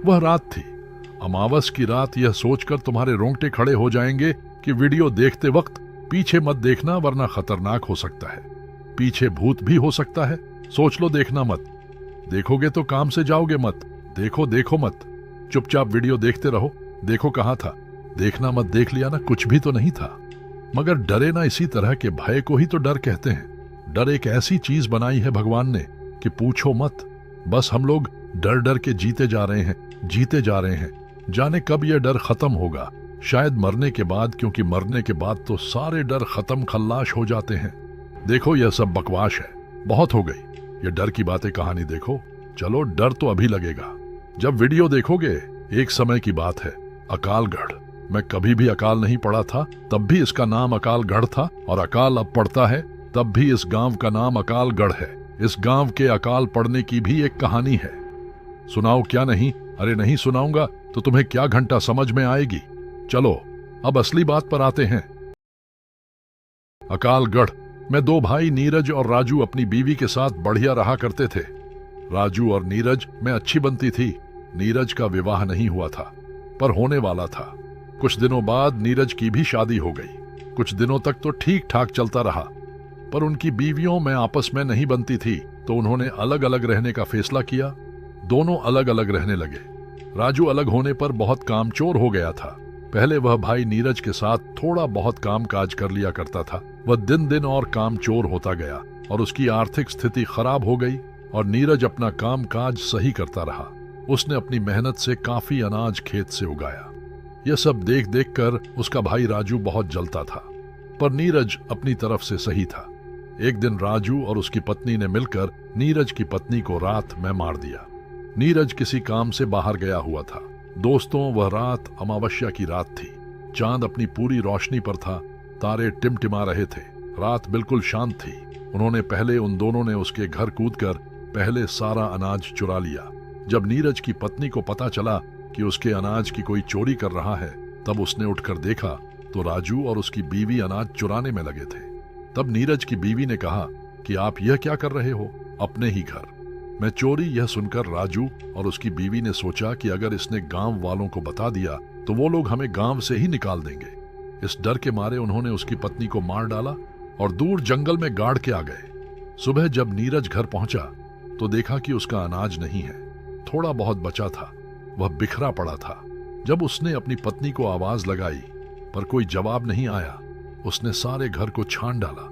वह रात थी, अमावस की रात। यह सोचकर तुम्हारे रोंगटे खड़े हो जाएंगे कि वीडियो देखते वक्त पीछे मत देखना, वरना खतरनाक हो सकता है। पीछे भूत भी हो सकता है। सोच लो, देखना मत। देखोगे तो काम से जाओगे मत। देखो मत। चुपचाप वीडियो देखते रहो। देखो कहाँ था, देखना मत। देख लिया ना, कुछ भी तो नहीं था। मगर डरे ना, इसी तरह के भय को ही तो डर कहते हैं। डर एक ऐसी चीज बनाई है भगवान ने कि पूछो मत। बस हम लोग डर डर के जीते जा रहे हैं। जाने कब यह डर खत्म होगा, शायद मरने के बाद, क्योंकि मरने के बाद तो सारे डर खत्म खल्लाश हो जाते हैं। देखो, यह सब बकवास है, बहुत हो गई ये डर की बातें कहानी। देखो चलो, डर तो अभी लगेगा जब वीडियो देखोगे। एक समय की बात है, अकालगढ़। मैं कभी भी अकाल नहीं पढ़ा था, तब भी इसका नाम अकालगढ़ था, और अकाल अब पड़ता है तब भी इस गांव का नाम अकालगढ़ है। इस गांव के अकाल पड़ने की भी एक कहानी है। सुनाओ क्या नहीं? अरे नहीं सुनाऊंगा तो तुम्हें क्या घंटा समझ में आएगी। चलो अब असली बात पर आते हैं। अकालगढ़ में दो भाई नीरज और राजू अपनी बीवी के साथ बढ़िया रहा करते थे। राजू और नीरज में अच्छी बनती थी। नीरज का विवाह नहीं हुआ था, पर होने वाला था। कुछ दिनों बाद नीरज की भी शादी हो गई। कुछ दिनों तक तो ठीक ठाक चलता रहा, पर उनकी बीवियों में आपस में नहीं बनती थी, तो उन्होंने अलग अलग रहने का फैसला किया। दोनों अलग अलग रहने लगे। राजू अलग होने पर बहुत कामचोर हो गया था। पहले वह भाई नीरज के साथ थोड़ा बहुत काम काज कर लिया करता था। वह दिन दिन और कामचोर होता गया और उसकी आर्थिक स्थिति खराब हो गई, और नीरज अपना काम काज सही करता रहा। उसने अपनी मेहनत से काफी अनाज खेत से उगाया। यह सब देख देख कर उसका भाई राजू बहुत जलता था, पर नीरज अपनी तरफ से सही था। एक दिन राजू और उसकी पत्नी ने मिलकर नीरज की पत्नी को रात में मार दिया। नीरज किसी काम से बाहर गया हुआ था। दोस्तों, वह रात अमावस्या की रात थी। चांद अपनी पूरी रोशनी पर था। तारे टिमटिमा रहे थे। रात बिल्कुल शांत थी। उन दोनों ने उसके घर कूदकर पहले सारा अनाज चुरा लिया। जब नीरज की पत्नी को पता चला कि उसके अनाज की कोई चोरी कर रहा है, तब उसने उठकर देखा तो राजू और उसकी बीवी अनाज चुराने में लगे थे। तब नीरज की बीवी ने कहा कि आप यह क्या कर रहे हो? अपने ही घर में चोरी? यह सुनकर राजू और उसकी बीवी ने सोचा कि अगर इसने गांव वालों को बता दिया तो वो लोग हमें गांव से ही निकाल देंगे। इस डर के मारे उन्होंने उसकी पत्नी को मार डाला और दूर जंगल में गाड़ के आ गए। सुबह जब नीरज घर पहुंचा तो देखा कि उसका अनाज नहीं है। थोड़ा बहुत बचा था, वह बिखरा पड़ा था। जब उसने अपनी पत्नी को आवाज लगाई पर कोई जवाब नहीं आया। उसने सारे घर को छान डाला,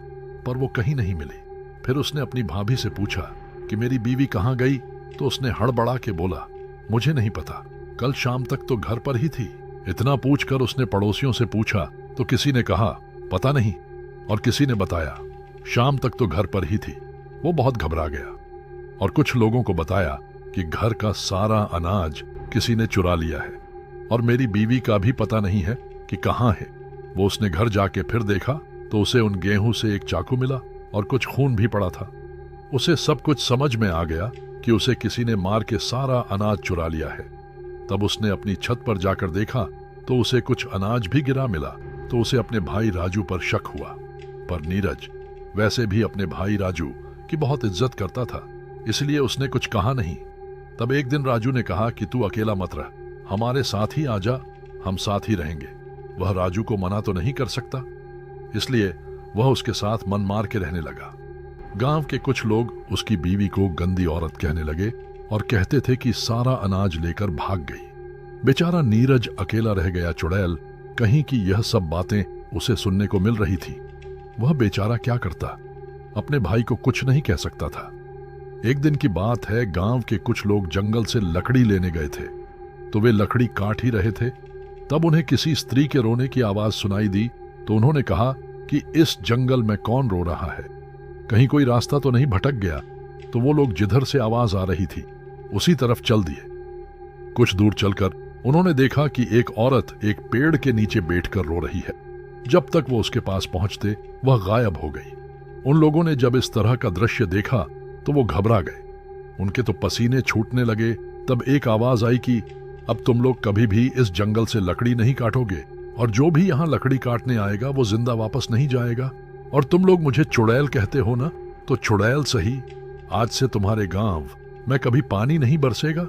पर वो कहीं नहीं मिली। फिर उसने अपनी भाभी से पूछा कि मेरी बीवी कहाँ गई? तो उसने हड़बड़ा के बोला, मुझे नहीं पता, कल शाम तक तो घर पर ही थी। इतना पूछकर उसने पड़ोसियों से पूछा तो किसी ने कहा पता नहीं, और किसी ने बताया शाम तक तो घर पर ही थी। वो बहुत घबरा गया और कुछ लोगों को बताया कि घर का सारा अनाज किसी ने चुरा लिया है और मेरी बीवी का भी पता नहीं है कि कहाँ है। वो उसने घर जाके फिर देखा तो उसे उन गेहूं से एक चाकू मिला और कुछ खून भी पड़ा था। उसे सब कुछ समझ में आ गया कि उसे किसी ने मार के सारा अनाज चुरा लिया है। तब उसने अपनी छत पर जाकर देखा तो उसे कुछ अनाज भी गिरा मिला। तो उसे अपने भाई राजू पर शक हुआ, पर नीरज वैसे भी अपने भाई राजू की बहुत इज्जत करता था, इसलिए उसने कुछ कहा नहीं। तब एक दिन राजू ने कहा कि तू अकेला मत रह, हमारे साथ ही आजा, हम साथ ही रहेंगे। वह राजू को मना तो नहीं कर सकता, इसलिए वह उसके साथ मन मार के रहने लगा। गांव के कुछ लोग उसकी बीवी को गंदी औरत कहने लगे और कहते थे कि सारा अनाज लेकर भाग गई। बेचारा नीरज अकेला रह गया चुड़ैल, कहीं की यह सब बातें उसे सुनने को मिल रही थी। वह बेचारा क्या करता, अपने भाई को कुछ नहीं कह सकता था। एक दिन की बात है, गांव के कुछ लोग जंगल से लकड़ी लेने गए थे, तो वे लकड़ी काट ही रहे थे। तब उन्हें किसी स्त्री के रोने की आवाज सुनाई दी। तो उन्होंने कहा कि इस जंगल में कौन रो रहा है, कहीं कोई रास्ता तो नहीं भटक गया। तो वो लोग जिधर से आवाज आ रही थी उसी तरफ चल दिए। कुछ दूर चलकर उन्होंने देखा कि एक औरत एक पेड़ के नीचे बैठकर रो रही है। जब तक वो उसके पास पहुंचते वह गायब हो गई। उन लोगों ने जब इस तरह का दृश्य देखा तो वो घबरा गए, उनके तो पसीने छूटने लगे। तब एक आवाज आई कि अब तुम लोग कभी भी इस जंगल से लकड़ी नहीं काटोगे, और जो भी यहाँ लकड़ी काटने आएगा वो जिंदा वापस नहीं जाएगा। और तुम लोग मुझे चुड़ैल कहते हो ना, तो चुड़ैल सही, आज से तुम्हारे गांव में कभी पानी नहीं बरसेगा।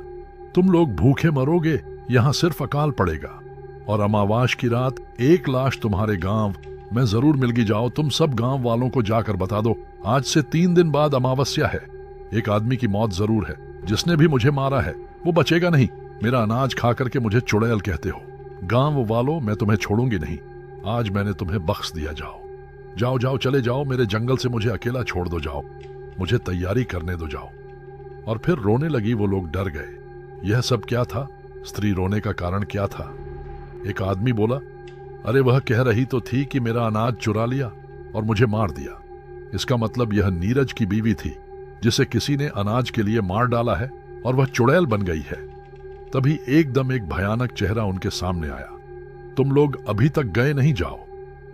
तुम लोग भूखे मरोगे, यहाँ सिर्फ अकाल पड़ेगा। और अमावास की रात एक लाश तुम्हारे गांव में जरूर मिलगी जाओ। तुम सब गांव वालों को जाकर बता दो, आज से 3 दिन बाद अमावस्या है। एक आदमी की मौत जरूर है, जिसने भी मुझे मारा है वो बचेगा नहीं। मेरा अनाज खा करके मुझे चुड़ैल कहते हो। गांव वालों, मैं तुम्हें छोड़ूंगी नहीं। आज मैंने तुम्हें बख्श दिया। जाओ जाओ जाओ, चले जाओ मेरे जंगल से, मुझे अकेला छोड़ दो। जाओ, मुझे तैयारी करने दो, जाओ। और फिर रोने लगी। वो लोग डर गए। यह सब क्या था? स्त्री रोने का कारण क्या था? एक आदमी बोला, अरे वह कह रही तो थी कि मेरा अनाज चुरा लिया और मुझे मार दिया। इसका मतलब यह नीरज की बीवी थी, जिसे किसी ने अनाज के लिए मार डाला है और वह चुड़ैल बन गई है। तभी एकदम एक भयानक चेहरा उनके सामने आया। तुम लोग अभी तक गए नहीं, जाओ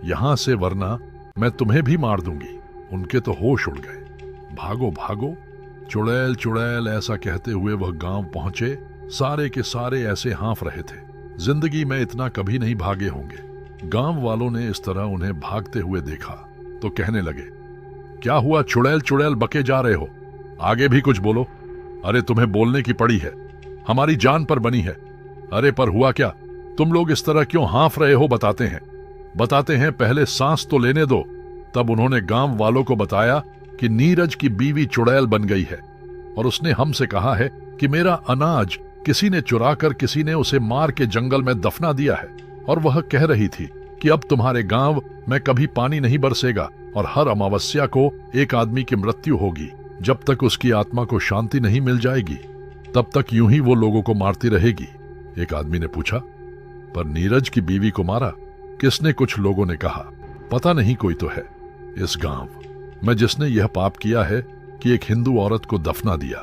यहां से, वरना मैं तुम्हें भी मार दूंगी। उनके तो होश उड़ गए। भागो भागो, चुड़ैल चुड़ैल, ऐसा कहते हुए वह गांव पहुंचे। सारे के सारे ऐसे हाँफ रहे थे, जिंदगी में इतना कभी नहीं भागे होंगे। गांव वालों ने इस तरह उन्हें भागते हुए देखा तो कहने लगे, क्या हुआ चुड़ैल चुड़ैल बके जा रहे हो? आगे भी कुछ बोलो। अरे तुम्हें बोलने की पड़ी है, हमारी जान पर बनी है। अरे पर हुआ क्या? तुम लोग इस तरह क्यों हाँफ रहे हो? बताते हैं, पहले सांस तो लेने दो। तब उन्होंने गांव वालों को बताया कि नीरज की बीवी चुड़ैल बन गई है और उसने हमसे कहा है कि मेरा अनाज किसी ने चुरा कर, किसी ने उसे मार के जंगल में दफना दिया है। और वह कह रही थी कि अब तुम्हारे गांव में कभी पानी नहीं बरसेगा और हर अमावस्या को एक आदमी की मृत्यु होगी। जब तक उसकी आत्मा को शांति नहीं मिल जाएगी, तब तक यूं ही वो लोगों को मारती रहेगी। एक आदमी ने पूछा, पर नीरज की बीवी को मारा किसने? कुछ लोगों ने कहा, पता नहीं, कोई तो है इस गांव में जिसने यह पाप किया है कि एक हिंदू औरत को दफना दिया।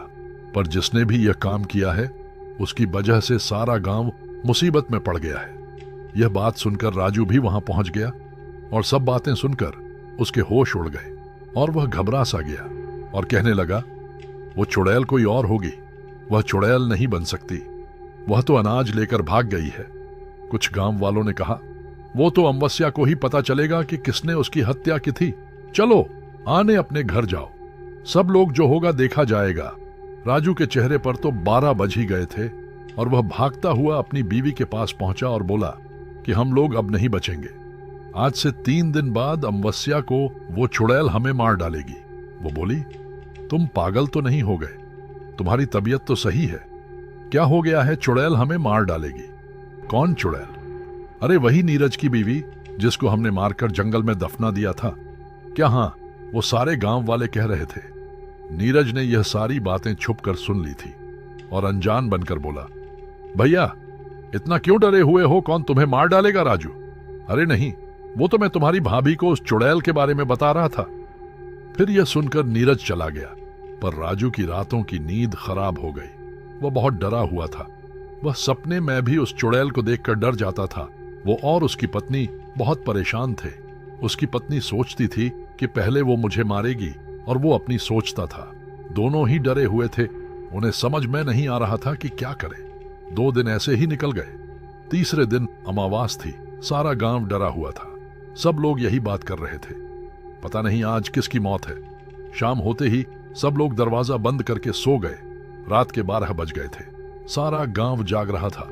पर जिसने भी यह काम किया है, उसकी वजह से सारा गांव मुसीबत में पड़ गया है। यह बात सुनकर राजू भी वहां पहुंच गया और सब बातें सुनकर उसके होश उड़ गए और वह घबरा सा गया और कहने लगा, वो चुड़ैल कोई और होगी, वह चुड़ैल नहीं बन सकती, वह तो अनाज लेकर भाग गई है। कुछ गांव वालों ने कहा, वो तो अमावस्या को ही पता चलेगा कि किसने उसकी हत्या की थी। चलो आने अपने घर जाओ, सब लोग जो होगा देखा जाएगा। राजू के चेहरे पर तो 12 बज ही गए थे और वह भागता हुआ अपनी बीवी के पास पहुंचा और बोला कि हम लोग अब नहीं बचेंगे। आज से 3 दिन बाद अमावस्या को वो चुड़ैल हमें मार डालेगी। वो बोली, तुम पागल तो नहीं हो गए? तुम्हारी तबीयत तो सही है। क्या हो गया है? चुड़ैल हमें मार डालेगी। कौन चुड़ैल? अरे वही नीरज की बीवी जिसको हमने मारकर जंगल में दफना दिया था। क्या? हाँ, वो सारे गांव वाले कह रहे थे। नीरज ने यह सारी बातें छुपकर सुन ली थी और अनजान बनकर बोला, भैया इतना क्यों डरे हुए हो? कौन तुम्हें मार डालेगा? राजू, अरे नहीं, वो तो मैं तुम्हारी भाभी को उस चुड़ैल के बारे में बता रहा था। फिर यह सुनकर नीरज चला गया, पर राजू की रातों की नींद खराब हो गई। वह बहुत डरा हुआ था। वह सपने में भी उस चुड़ैल को देखकर डर जाता था। वो और उसकी पत्नी बहुत परेशान थे। उसकी पत्नी सोचती थी कि पहले वो मुझे मारेगी और वो अपनी सोचता था। दोनों ही डरे हुए थे। उन्हें समझ में नहीं आ रहा था कि क्या करें। 2 दिन ऐसे ही निकल गए। तीसरे दिन अमावास थी। सारा गांव डरा हुआ था। सब लोग यही बात कर रहे थे, पता नहीं आज किसकी मौत है। शाम होते ही सब लोग दरवाजा बंद करके सो गए। रात के 12 बज गए थे। सारा गांव जाग रहा था।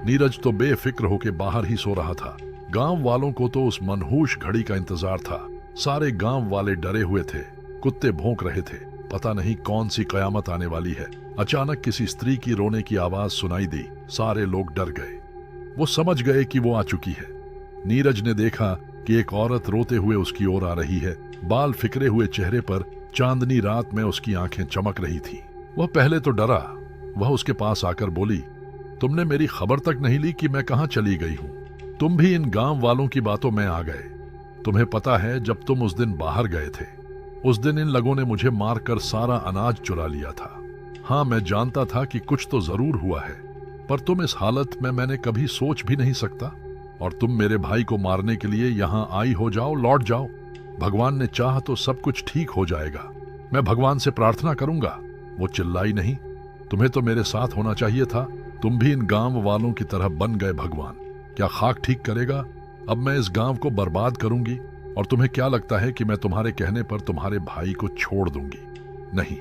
नीरज तो बेफिक्र होके बाहर ही सो रहा था। गांव वालों को तो उस मनहूस घड़ी का इंतजार था। सारे गांव वाले डरे हुए थे। कुत्ते भौंक रहे थे। पता नहीं कौन सी कयामत आने वाली है। अचानक किसी स्त्री की रोने की आवाज सुनाई दी। सारे लोग डर गए। वो समझ गए कि वो आ चुकी है। नीरज ने देखा कि एक औरत रोते हुए उसकी ओर आ रही है। बाल फिकरे हुए चेहरे पर चांदनी रात में उसकी आंखें चमक रही थी। वह पहले तो डरा। वह उसके पास आकर बोली, तुमने मेरी खबर तक नहीं ली कि मैं कहां चली गई हूं। तुम भी इन गांव वालों की बातों में आ गए। तुम्हें पता है, जब तुम उस दिन बाहर गए थे, उस दिन इन लोगों ने मुझे मारकर सारा अनाज चुरा लिया था। हाँ, मैं जानता था कि कुछ तो जरूर हुआ है, पर तुम इस हालत में मैंने कभी सोच भी नहीं सकता। और तुम मेरे भाई को मारने के लिए यहां आई हो। जाओ, लौट जाओ। भगवान ने चाहा तो सब कुछ ठीक हो जाएगा। मैं भगवान से प्रार्थना करूंगा। वो चिल्लाई नहीं, तुम्हें तो मेरे साथ होना चाहिए था। तुम भी इन गांव वालों की तरह बन गए। भगवान क्या खाक ठीक करेगा? अब मैं इस गांव को बर्बाद करूंगी। और तुम्हें क्या लगता है कि मैं तुम्हारे कहने पर तुम्हारे भाई को छोड़ दूंगी? नहीं,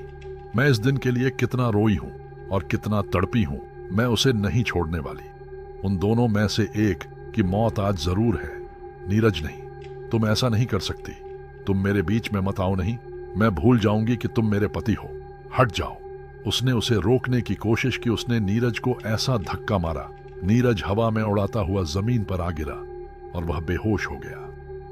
मैं इस दिन के लिए कितना रोई हूं और कितना तड़पी हूं। मैं उसे नहीं छोड़ने वाली। उन दोनों में से एक की मौत आज जरूर है, नीरज नहीं। तुम ऐसा नहीं कर सकती। तुम मेरे बीच में मत आओ। नहीं, मैं भूल जाऊंगी कि तुम मेरे पति हो। हट जाओ। उसने उसे रोकने की कोशिश की। उसने नीरज को ऐसा धक्का मारा, नीरज हवा में उड़ाता हुआ जमीन पर आ गिरा और वह बेहोश हो गया।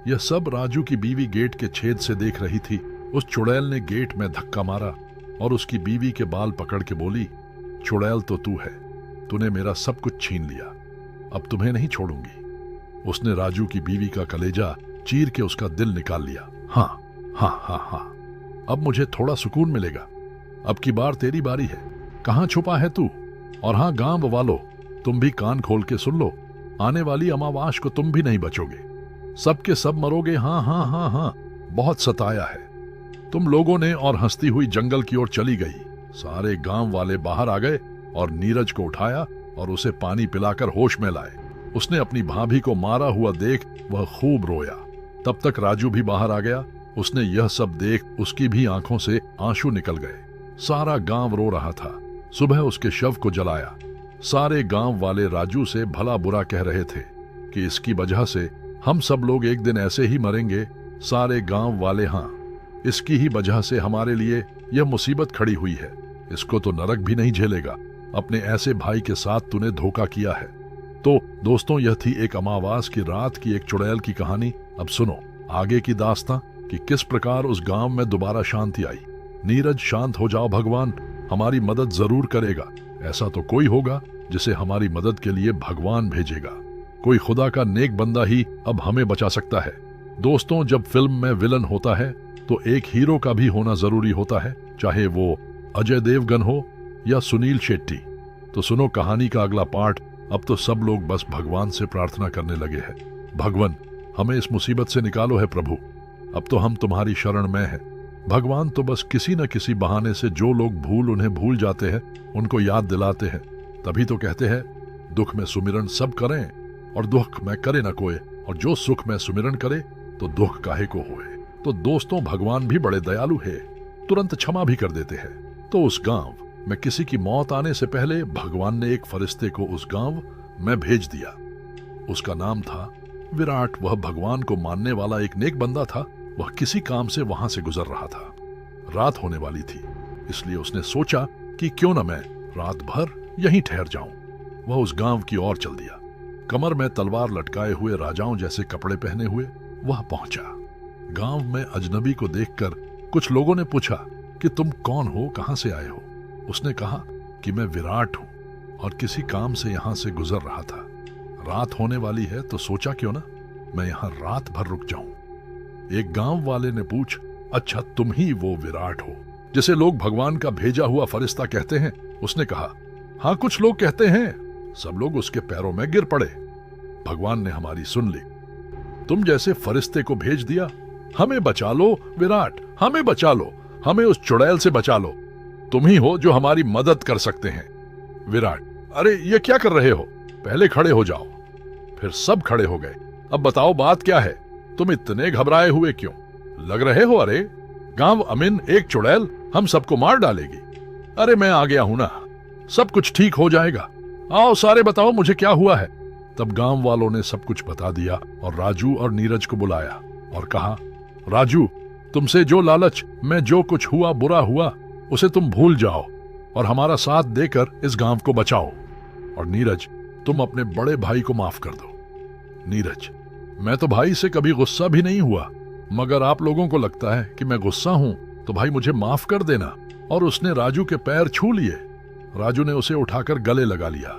यह सब राजू की बीवी गेट के छेद से देख रही थी। उस चुड़ैल ने गेट में धक्का मारा और उसकी बीवी के बाल पकड़ के बोली, चुड़ैल तो तू है, तूने मेरा सब कुछ छीन लिया, अब तुम्हें नहीं छोड़ूंगी। उसने राजू की बीवी का कलेजा चीर के उसका दिल निकाल लिया। हाँ हाँ हाँ हाँ, अब मुझे थोड़ा सुकून मिलेगा। अब की बार तेरी बारी है। कहाँ छुपा है तू? और हाँ गांव वालों, तुम भी कान खोल के सुन लो, आने वाली अमावास को तुम भी नहीं बचोगे, सबके सब मरोगे। हाँ हाँ हाँ हाँ, बहुत सताया है तुम लोगों ने। और हंसती हुई जंगल की ओर चली गई। सारे गांव वाले बाहर आ गए और नीरज को उठाया और उसे पानी पिलाकर होश में लाए। उसने अपनी भाभी को मारा हुआ देख वह खूब रोया। तब तक राजू भी बाहर आ गया। उसने यह सब देख उसकी भी आंखों से आंसू निकल गए। सारा गांव रो रहा था। सुबह उसके शव को जलाया। सारे गांव वाले राजू से भला बुरा कह रहे थे कि इसकी वजह से हम सब लोग एक दिन ऐसे ही मरेंगे। सारे गांव वाले, हाँ, इसकी ही वजह से हमारे लिए यह मुसीबत खड़ी हुई है। इसको तो नरक भी नहीं झेलेगा। अपने ऐसे भाई के साथ तूने धोखा किया है। तो दोस्तों, यह थी एक अमावास की रात की एक चुड़ैल की कहानी। अब सुनो आगे की दास्तां कि किस प्रकार उस गांव में दोबारा शांति आई। नीरज, शांत हो जाओ, भगवान हमारी मदद जरूर करेगा। ऐसा तो कोई होगा जिसे हमारी मदद के लिए भगवान भेजेगा। कोई खुदा का नेक बंदा ही अब हमें बचा सकता है। दोस्तों, जब फिल्म में विलन होता है तो एक हीरो का भी होना जरूरी होता है, चाहे वो अजय देवगन हो या सुनील शेट्टी। तो सुनो कहानी का अगला पार्ट। अब तो सब लोग बस भगवान से प्रार्थना करने लगे हैं, भगवान हमें इस मुसीबत से निकालो है प्रभु। अब तो हम तुम्हारी शरण में हैं। भगवान तो बस किसी न किसी बहाने से जो लोग उन्हें भूल जाते हैं उनको याद दिलाते हैं। तभी तो कहते हैं दुख में सुमिरन सब करें और दुख में करे न कोई, और जो सुख में सुमिरन करे तो दुख काहे को होए। तो दोस्तों, भगवान भी बड़े दयालु है, तुरंत क्षमा भी कर देते हैं। तो उस गांव में किसी की मौत आने से पहले भगवान ने एक फरिश्ते को उस गांव में भेज दिया। उसका नाम था विराट। वह भगवान को मानने वाला एक नेक बंदा था। वह किसी काम से वहां से गुजर रहा था। रात होने वाली थी, इसलिए उसने सोचा कि क्यों न मैं रात भर यहीं ठहर जाऊं। वह उस गांव की ओर चल दिया। कमर में तलवार लटकाए हुए, राजाओं जैसे कपड़े पहने हुए वह पहुंचा। गांव में अजनबी को देखकर कुछ लोगों ने पूछा कि तुम कौन हो, कहां से आए हो? उसने कहा कि मैं विराट हूं और किसी काम से यहां से गुजर रहा था। रात होने वाली है तो सोचा क्यों ना मैं यहां रात भर रुक जाऊं। एक गांव वाले ने पूछ, अच्छा तुम ही वो विराट हो जिसे लोग भगवान का भेजा हुआ फरिश्ता कहते हैं? उसने कहा, हाँ कुछ लोग कहते हैं। सब लोग उसके पैरों में गिर पड़े। भगवान ने हमारी सुन ली। तुम जैसे फरिश्ते को भेज दिया। हमें बचा लो विराट, हमें बचा लो, हमें उस चुड़ैल से बचा लो। तुम ही हो जो हमारी मदद कर सकते हैं। विराट, अरे ये क्या कर रहे हो? पहले खड़े हो जाओ। फिर सब खड़े हो गए। अब बताओ बात क्या है? तुम इतने घबराए हुए क्यों लग रहे हो? अरे गांव अमीन एक चुड़ैल हम सबको मार डालेगी। अरे मैं आ गया हूं ना, सब कुछ ठीक हो जाएगा। आओ सारे बताओ मुझे क्या हुआ है। तब गांव वालों ने सब कुछ बता दिया और राजू और नीरज को बुलाया और कहा, राजू तुमसे जो लालच में जो कुछ हुआ बुरा हुआ उसे तुम भूल जाओ और हमारा साथ देकर इस गांव को बचाओ। और नीरज, तुम अपने बड़े भाई को माफ कर दो। नीरज, मैं तो भाई से कभी गुस्सा भी नहीं हुआ, मगर आप लोगों को लगता है कि मैं गुस्सा हूं तो भाई मुझे माफ कर देना। और उसने राजू के पैर छू लिए। राजू ने उसे उठाकर गले लगा लिया।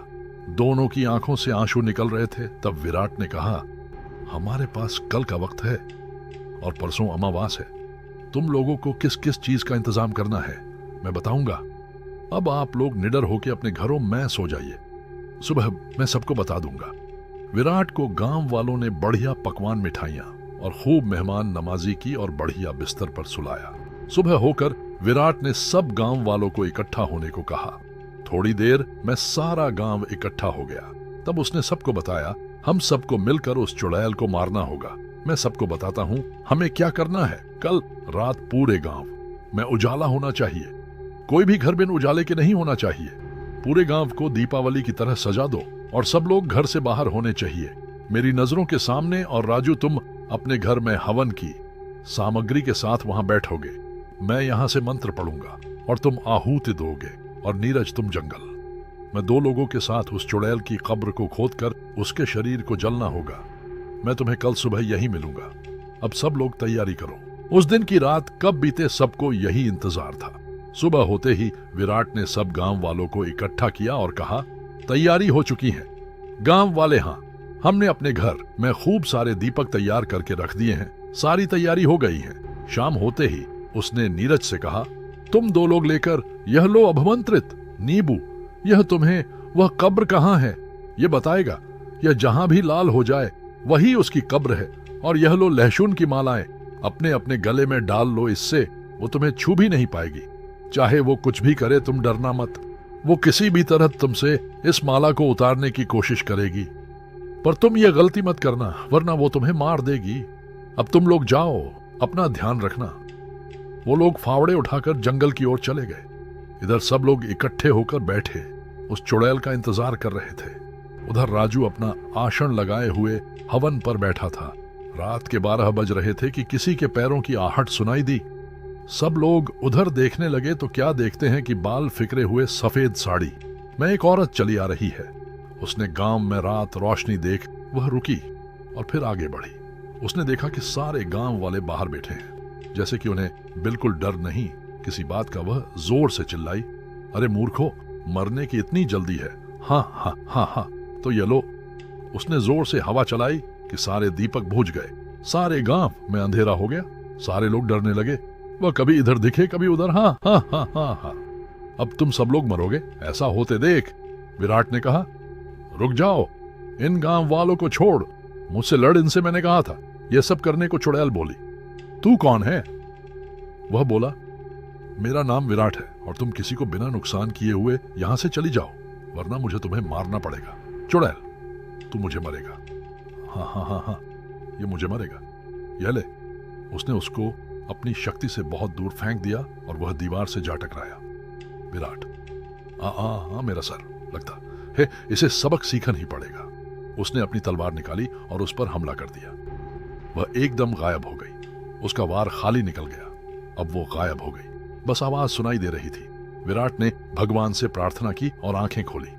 दोनों की आंखों से आंसू निकल रहे थे। तब विराट ने कहा, हमारे पास कल का वक्त है और परसों अमावास है। तुम लोगों को किस किस चीज का इंतजाम करना है मैं बताऊंगा। अब आप लोग निडर होकर अपने घरों में सो जाइए, सुबह मैं सबको बता दूंगा। विराट को गांव वालों ने बढ़िया पकवान मिठाइयां और खूब मेहमान नमाजी की और बढ़िया बिस्तर पर सुलाया। सुबह होकर विराट ने सब गांव वालों को इकट्ठा होने को कहा। थोड़ी देर में सारा गांव इकट्ठा हो गया। तब उसने सबको बताया, हम सबको मिलकर उस चुड़ैल को मारना होगा। मैं सबको बताता हूँ हमें क्या करना है। कल रात पूरे गांव में उजाला होना चाहिए। कोई भी घर बिन उजाले के नहीं होना चाहिए। पूरे गांव को दीपावली की तरह सजा दो और सब लोग घर से बाहर होने चाहिए, मेरी नजरों के सामने। और राजू, तुम अपने घर में हवन की सामग्री के साथ वहां बैठोगे। मैं यहां से मंत्र पढ़ूंगा और तुम आहूति दोगे। और नीरज, तुम जंगल। मैं 2 लोगों के साथ उस चुड़ैल की कब्र को खोदकर उसके शरीर को जलना होगा। मैं तुम्हें कल सुबह यही मिलूंगा। अब सब लोग तैयारी करो। उस दिन की रात कब बीते, सबको यही इंतजार था। सुबह होते ही विराट ने सब गांव वालों को इकट्ठा किया और कहा, तैयारी हो चुकी है गांव वाले। हाँ, हमने अपने घर में खूब सारे दीपक तैयार करके रख दिए हैं। सारी तैयारी हो गई है। शाम होते ही उसने नीरज से कहा, तुम 2 लोग लेकर यह लो अभिमंत्रित नींबू। यह तुम्हें वह कब्र कहाँ है ये बताएगा। यह जहां भी लाल हो जाए वही उसकी कब्र है। और यह लो लहसुन की मालाएं, अपने अपने गले में डाल लो। इससे वो तुम्हें छू भी नहीं पाएगी। चाहे वो कुछ भी करे, तुम डरना मत। वो किसी भी तरह तुमसे इस माला को उतारने की कोशिश करेगी, पर तुम ये गलती मत करना, वरना वो तुम्हें मार देगी। अब तुम लोग जाओ, अपना ध्यान रखना। वो लोग फावड़े उठाकर जंगल की ओर चले गए। इधर सब लोग इकट्ठे होकर बैठे उस चुड़ैल का इंतजार कर रहे थे। उधर राजू अपना आसन लगाए हुए हवन पर बैठा था। रात के 12 बज रहे थे कि किसी के पैरों की आहट सुनाई दी। सब लोग उधर देखने लगे तो क्या देखते हैं कि बाल फिकरे हुए सफेद साड़ी में एक औरत चली आ रही है। उसने गांव में रात रोशनी देख वह रुकी और फिर आगे बढ़ी। उसने देखा कि सारे गांव वाले बाहर बैठे हैं, जैसे कि उन्हें बिल्कुल डर नहीं किसी बात का। वह जोर से चिल्लाई, अरे मूर्खों, मरने की इतनी जल्दी है? हाँ हाँ हाँ हाँ, तो ये लो। उसने जोर से हवा चलाई कि सारे दीपक बुझ गए। सारे गांव में अंधेरा हो गया। सारे लोग डरने लगे। वह कभी इधर दिखे, कभी उधर। हाँ हाँ हाँ हाँ हाँ, अब तुम सब लोग मरोगे, ऐसा होते देख। विराट ने कहा, रुक जाओ, इन गांव वालों को छोड़, मुझसे लड़, इनसे मैंने कहा था। यह सब करने को चुड़ैल बोली। तू कौन है? वह बोला, मेरा नाम विराट है और तुम किसी को बिना नुकसान किए हुए यहां से चली जाओ, वरना मुझे तुम्हें मारना पड़ेगा। चुड़ैल, तू मुझे मरेगा। हाँ हाँ हाँ हाँ, ये मुझे मरेगा। यह ले। उसने उसको अपनी शक्ति से बहुत दूर फेंक दिया और वह दीवार से जा टकराया। विराट, आ मेरा सर लगता है, इसे सबक सीखना ही पड़ेगा। उसने अपनी तलवार निकाली और उस पर हमला कर दिया। वह एकदम गायब हो गई। उसका वार खाली निकल गया। अब वो गायब हो गई, बस आवाज सुनाई दे रही थी। विराट ने भगवान से प्रार्थना की और आंखें खोली।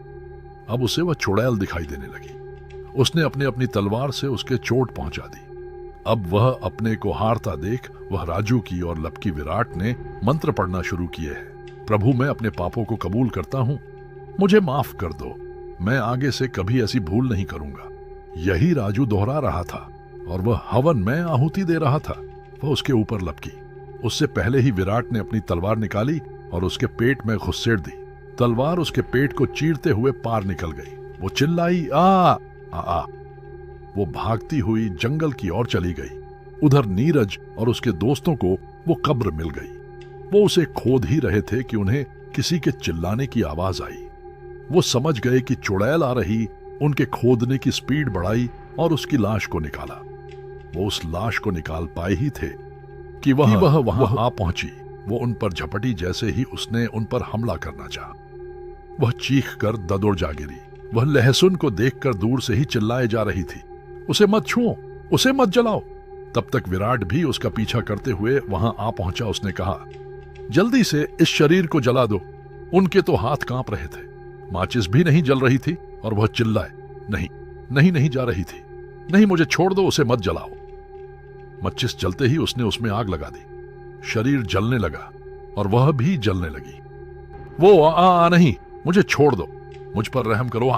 अब उसे वह चुड़ैल दिखाई देने लगी। उसने अपनी तलवार से उसके चोट पहुंचा दी। अब वह अपने को हारता देख वह राजू की और लपकी विराट ने मंत्र पढ़ना शुरू किए हैं। प्रभु, मैं अपने पापों को कबूल करता हूं, मुझे माफ कर दो। मैं आगे से कभी ऐसी भूल नहीं करूंगा। यही राजू दोहरा रहा था और वह हवन में आहुति दे रहा था। वह उसके ऊपर लपकी। उससे पहले ही विराट ने अपनी तलवार निकाली और उसके पेट में घुसेड़ दी। तलवार उसके पेट को चीरते हुए पार निकल गई। वो चिल्लाई, आ। वो भागती हुई जंगल की ओर चली गई। उधर नीरज और उसके दोस्तों को वो कब्र मिल गई। वो उसे खोद ही रहे थे कि उन्हें किसी के चिल्लाने की आवाज आई। वो समझ गए कि चुड़ैल आ रही। उनके खोदने की स्पीड बढ़ाई और उसकी लाश को निकाला। वो उस लाश को निकाल पाए ही थे कि वह वहां आ पहुंची। वो उन पर झपटी जैसे ही उसने उन पर हमला करना चाहा। वह चीख कर ददोड़ जा गिरी। वह लहसुन को देखकर दूर से ही चिल्लाए जा रही थी, उसे मत छुओ, उसे मत जलाओ। तब तक विराट भी उसका पीछा करते हुए वहां आ पहुंचा। उसने कहा, जल्दी से इस शरीर को जला दो। उनके तो हाथ कांप रहे थे। माचिस भी नहीं जल रही थी और वह चिल्लाए, नहीं जा रही थी। नहीं, मुझे छोड़ दो, उसे मत जलाओ। माचिस जलते ही उसने उसमें आग लगा दी। शरीर जलने लगा और वह भी जलने लगी। वो नहीं, मुझे छोड़ दो, मुझ पर रहम करो।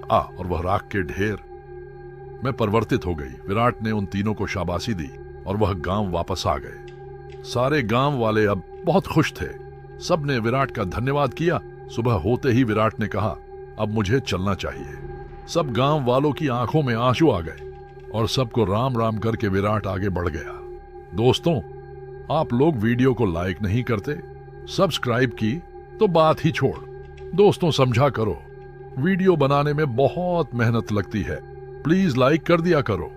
और वह राख के ढेर में परिवर्तित हो गई। विराट ने उन तीनों को शाबाशी दी और वह गांव वापस आ गए। सारे गांव वाले अब बहुत खुश थे। सब ने विराट का धन्यवाद किया। सुबह होते ही विराट ने कहा, अब मुझे चलना चाहिए। सब गांव वालों की आंखों में आंसू आ गए और सबको राम राम करके विराट आगे बढ़ गया। दोस्तों, आप लोग वीडियो को लाइक नहीं करते, सब्सक्राइब की तो बात ही छोड़, दोस्तों समझा करो। वीडियो बनाने में बहुत मेहनत लगती है। प्लीज लाइक कर दिया करो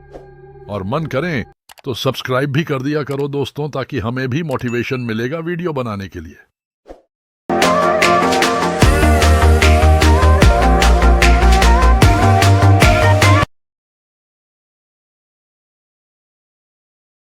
और मन करें तो सब्सक्राइब भी कर दिया करो दोस्तों, ताकि हमें भी मोटिवेशन मिलेगा वीडियो बनाने के लिए।